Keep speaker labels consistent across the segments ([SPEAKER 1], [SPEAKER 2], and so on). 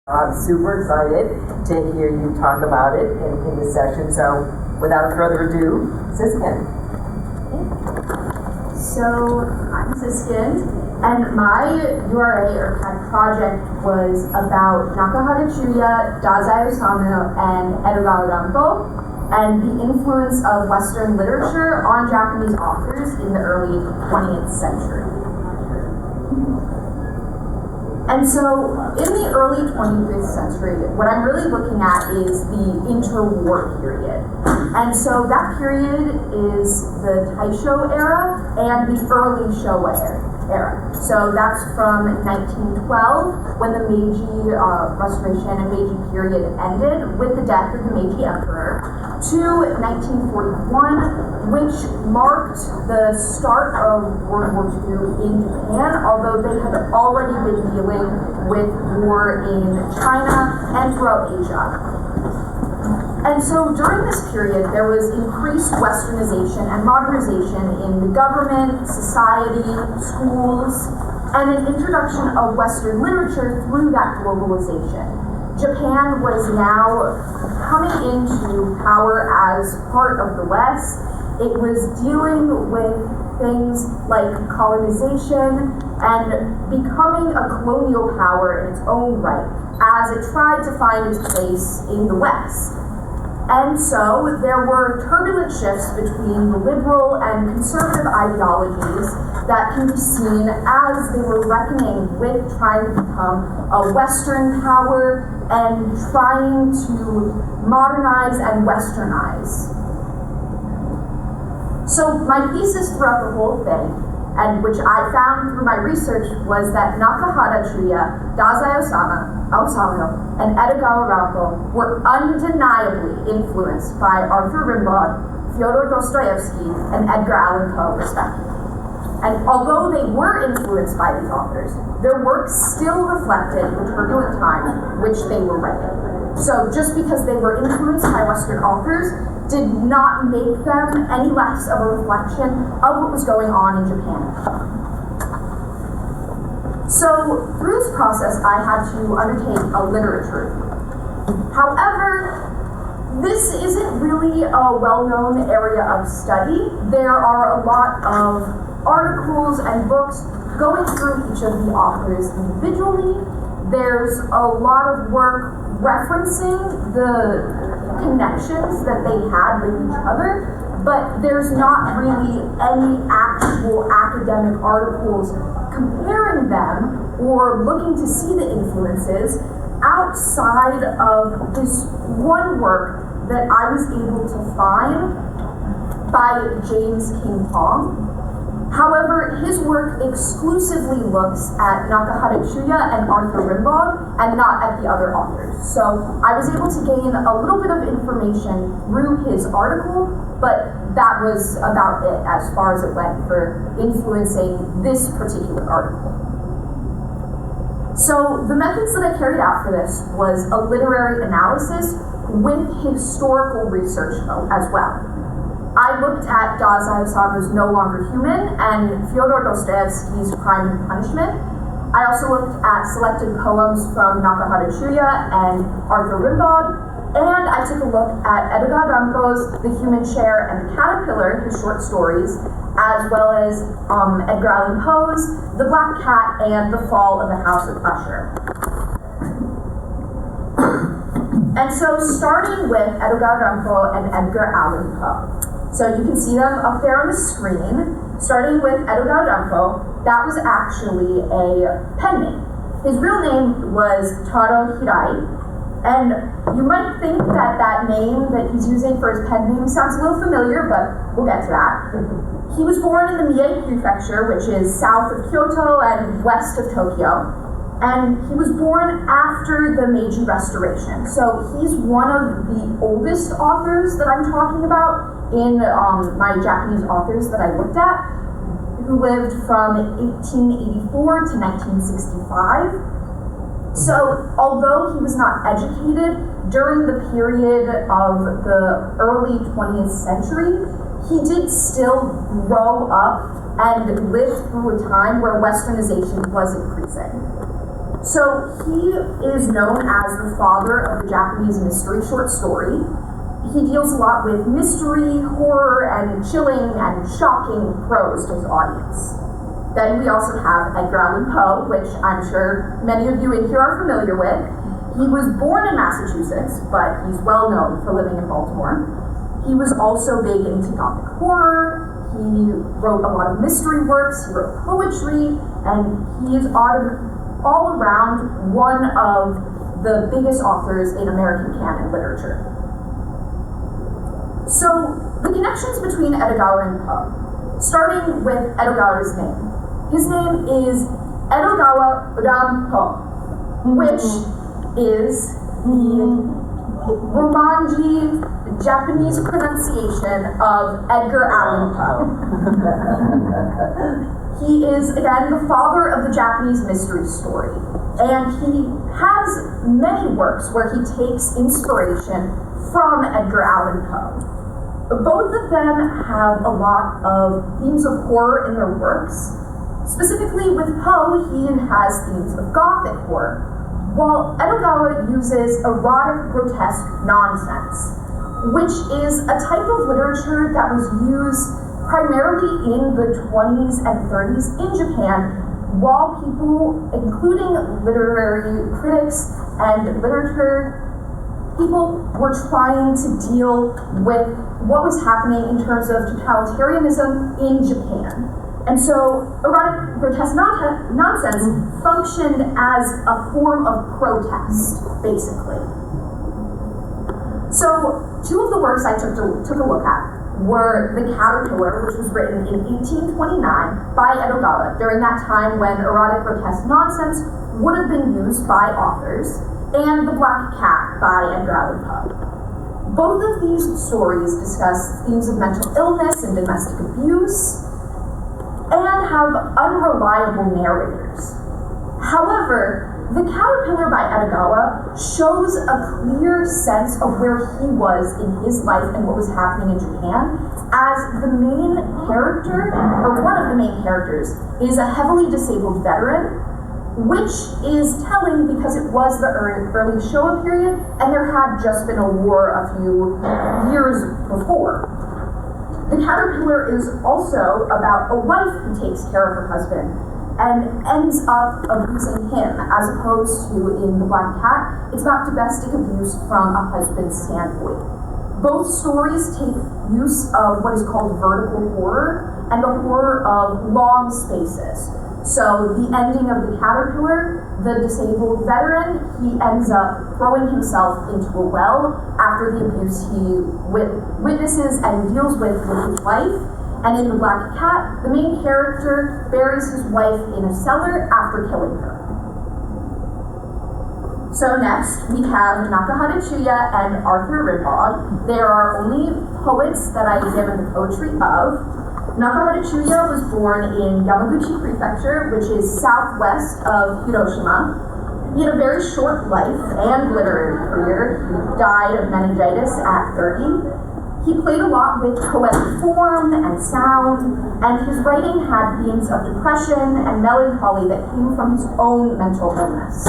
[SPEAKER 1] I'm super excited to hear you talk about it in this session. So, without further ado, Siskind.
[SPEAKER 2] So, I'm Siskind, and my URCAD project was about Nakahara Chuya, Dazai Osamu, and Edogawa Rampo, and the influence of Western literature on Japanese authors in the early 20th century. And so, in the early 20th century, what I'm really looking at is the interwar period. And so that period is the Taisho era and the early Showa era. So that's from 1912, when the Meiji Restoration and Meiji period ended with the death of the Meiji Emperor, to 1941, which marked the start of World War II in Japan, although they had already been dealing with war in China and throughout Asia. And so during this period, there was increased westernization and modernization in the government, society, schools, and an introduction of Western literature through that globalization. Japan was now coming into power as part of the West. It was dealing with things like colonization and becoming a colonial power in its own right as it tried to find its place in the West. And so there were turbulent shifts between the liberal and conservative ideologies that can be seen as they were reckoning with trying to become a Western power and trying to modernize and Westernize. So my thesis throughout the whole thing, and which I found through my research, was that Nakahara Chuya, Dazai Osamu, and Edogawa Rampo were undeniably influenced by Arthur Rimbaud, Fyodor Dostoevsky, and Edgar Allan Poe, respectively. And although they were influenced by these authors, their works still reflected the turbulent time which they were writing. So just because they were influenced by Western authors did not make them any less of a reflection of what was going on in Japan. So through this process, I had to undertake a literature review. However, this isn't really a well-known area of study. There are a lot of articles and books going through each of the authors individually. There's a lot of work referencing the connections that they had with each other, but there's not really any actual academic articles comparing them or looking to see the influences outside of this one work that I was able to find by James King Pong. However, his work exclusively looks at Nakahara Chuya and Arthur Rimbaud and not at the other authors. So I was able to gain a little bit of information through his article, but that was about it as far as it went for influencing this particular article. So the methods that I carried out for this was a literary analysis with historical research as well. I looked at Dazai Osamu's No Longer Human and Fyodor Dostoevsky's Crime and Punishment. I also looked at selected poems from Nakahara Chuya and Arthur Rimbaud, and I took a look at Edogawa Rampo's The Human Chair and the Caterpillar, his short stories, as well as Edgar Allan Poe's The Black Cat and The Fall of the House of Usher. And so starting with Edogawa Rampo and Edgar Allan Poe. So you can see them up there on the screen. Starting with Edogawa Rampo, that was actually a pen name. His real name was Taro Hirai, and you might think that that name that he's using for his pen name sounds a little familiar, but we'll get to that. He was born in the Mie Prefecture, which is south of Kyoto and west of Tokyo, and he was born after the Meiji Restoration. So he's one of the oldest authors that I'm talking about in my Japanese authors that I looked at, who lived from 1884 to 1965. So although he was not educated during the period of the early 20th century, he did still grow up and live through a time where Westernization was increasing. So he is known as the father of the Japanese mystery short story. He deals a lot with mystery, horror, and chilling and shocking prose to his audience. Then we also have Edgar Allan Poe, which I'm sure many of you in here are familiar with. He was born in Massachusetts, but he's well known for living in Baltimore. He was also big into Gothic horror. He wrote a lot of mystery works, he wrote poetry, and he is all around one of the biggest authors in American canon literature. So, the connections between Edogawa and Poe, starting with Edogawa's name. His name is Edogawa Ram Poe, which is the Romanji Japanese pronunciation of Edgar Allan Poe. He is, again, the father of the Japanese mystery story, and he has many works where he takes inspiration from Edgar Allan Poe. Both of them have a lot of themes of horror in their works. Specifically with Poe, he has themes of Gothic horror, while Edogawa uses erotic, grotesque nonsense, which is a type of literature that was used primarily in the 20s and 30s in Japan, while people, including literary critics and literature people, were trying to deal with what was happening in terms of totalitarianism in Japan. And so erotic, grotesque nonsense functioned as a form of protest, basically. So two of the works I took a look at were The Caterpillar, which was written in 1829 by Edogawa, during that time when erotic, grotesque nonsense would have been used by authors, and The Black Cat by Edgar Allan Poe. Both of these stories discuss themes of mental illness and domestic abuse, and have unreliable narrators. However, The Caterpillar by Edogawa shows a clear sense of where he was in his life and what was happening in Japan, as the main character, or one of the main characters, is a heavily disabled veteran, which is telling because it was the early Showa period, and there had just been a war a few years before. The Caterpillar is also about a wife who takes care of her husband and ends up abusing him, as opposed to in The Black Cat, it's not domestic abuse from a husband's standpoint. Both stories take use of what is called vertical horror and the horror of long spaces. So the ending of The Caterpillar, the disabled veteran, he ends up throwing himself into a well after the abuse he witnesses and deals with his wife. And in The Black Cat, the main character buries his wife in a cellar after killing her. So next, we have Nakahara Chuya and Arthur Rimbaud. There are only poets that I examined the poetry of. Nakahara Chuya was born in Yamaguchi Prefecture, which is southwest of Hiroshima. He had a very short life and literary career. He died of meningitis at 30. He played a lot with poetic form and sound, and his writing had themes of depression and melancholy that came from his own mental illness.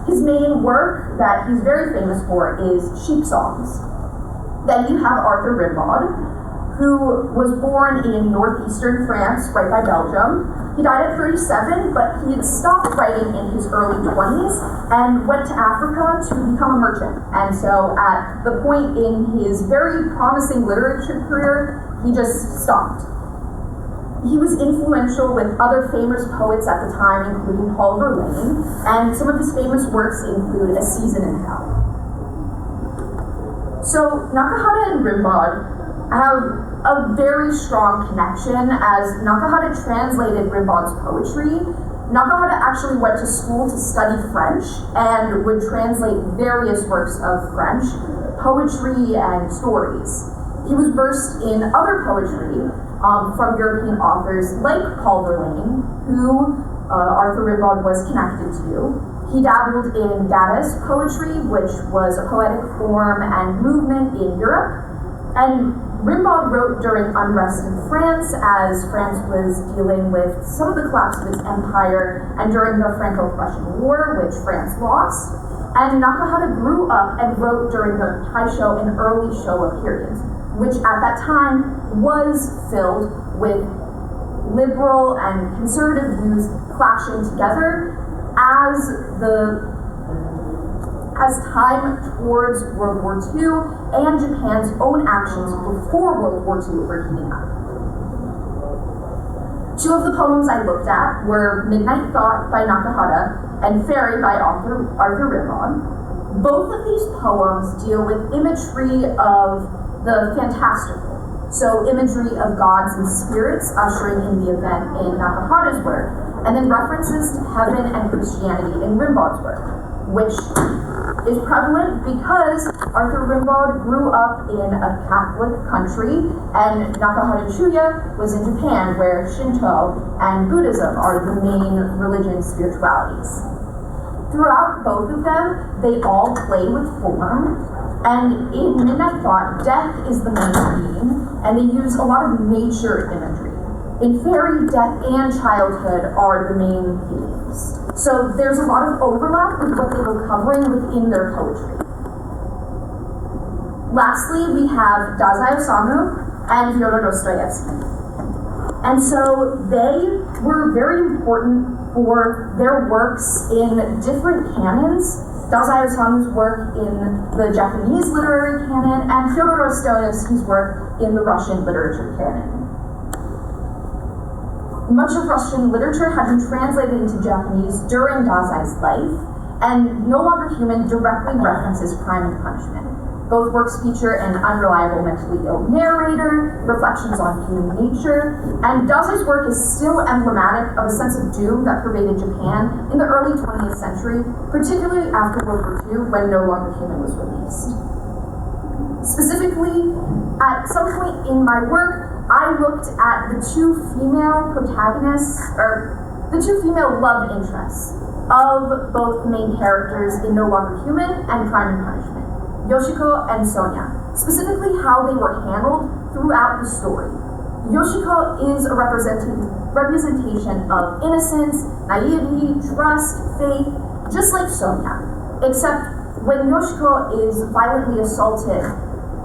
[SPEAKER 2] His main work that he's very famous for is sheep songs. Then you have Arthur Rimbaud, who was born in northeastern France, right by Belgium. He died at 37, but he had stopped writing in his early 20s and went to Africa to become a merchant. And so at the point in his very promising literature career, he just stopped. He was influential with other famous poets at the time, including Paul Verlaine, and some of his famous works include A Season in Hell. So Nakahara and Rimbaud have a very strong connection, as Nakahara translated Rimbaud's poetry. Nakahara actually went to school to study French and would translate various works of French, poetry, and stories. He was versed in other poetry from European authors like Paul Verlaine, who Arthur Rimbaud was connected to. He dabbled in Dadaist poetry, which was a poetic form and movement in Europe. And Rimbaud wrote during unrest in France, as France was dealing with some of the collapse of its empire, and during the Franco-Prussian War, which France lost. And Nakahata grew up and wrote during the Taisho and early Showa periods, which at that time was filled with liberal and conservative views clashing together as time towards World War II and Japan's own actions before World War II were heating up. Two of the poems I looked at were Midnight Thought by Nakahata and Fairy by Arthur Rimbaud. Both of these poems deal with imagery of the fantastical, so imagery of gods and spirits ushering in the event in Nakahata's work, and then references to heaven and Christianity in Rimbaud's work, which is prevalent because Arthur Rimbaud grew up in a Catholic country and Nakahata Chuya was in Japan, where Shinto and Buddhism are the main religion spiritualities. Throughout both of them, they all play with form, and in Midnight Thought, death is the main theme, and they use a lot of nature imagery. In Fairy, death and childhood are the main themes. So there's a lot of overlap with what they were covering within their poetry. Lastly, we have Dazai Osamu and Fyodor Dostoevsky. And so they were very important for their works in different canons. Dazai Osamu's work in the Japanese literary canon and Fyodor Dostoevsky's work in the Russian literature canon. Much of Russian literature had been translated into Japanese during Dazai's life, and No Longer Human directly references crime and punishment. Both works feature an unreliable mentally ill narrator, reflections on human nature, and Dazai's work is still emblematic of a sense of doom that pervaded Japan in the early 20th century, particularly after World War II, when No Longer Human was released. Specifically, at some point in my work, I looked at the two female protagonists, or the two female love interests of both the main characters in No Longer Human and Crime and Punishment, Yoshiko and Sonia, specifically how they were handled throughout the story. Yoshiko is a representation of innocence, naivety, trust, faith, just like Sonia, except when Yoshiko is violently assaulted,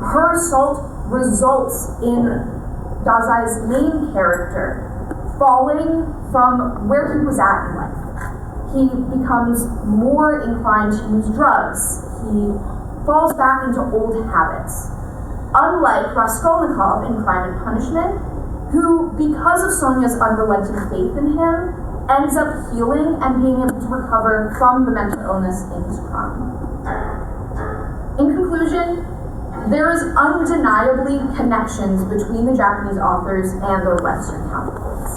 [SPEAKER 2] her assault results in Dazai's main character falling from where he was at in life. He becomes more inclined to use drugs. He falls back into old habits. Unlike Raskolnikov in Crime and Punishment, who, because of Sonia's unrelenting faith in him, ends up healing and being able to recover from the mental illness in his crime. In conclusion, there is undeniably connections between the Japanese authors and their Western counterparts.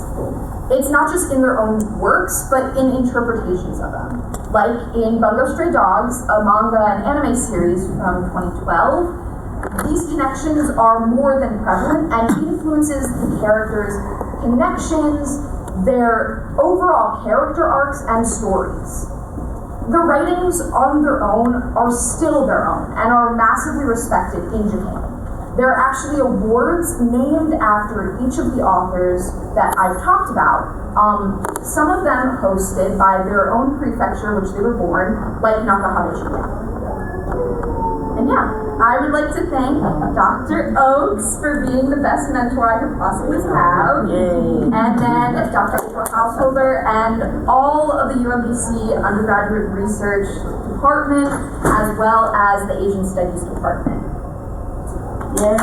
[SPEAKER 2] It's not just in their own works, but in interpretations of them. Like in Bungo Stray Dogs, a manga and anime series from 2012, these connections are more than prevalent and influences the characters' connections, their overall character arcs, and stories. The writings on their own are still their own and are massively respected in Japan. There are actually awards named after each of the authors that I've talked about, some of them hosted by their own prefecture which they were born, like Nakahata Chuya. And yeah, I would like to thank Dr. Oakes for being the best mentor I could possibly have.
[SPEAKER 1] Yay.
[SPEAKER 2] And then Dr. April Householder and all of the UMBC undergraduate research department, as well as the Asian Studies department.
[SPEAKER 1] Yay.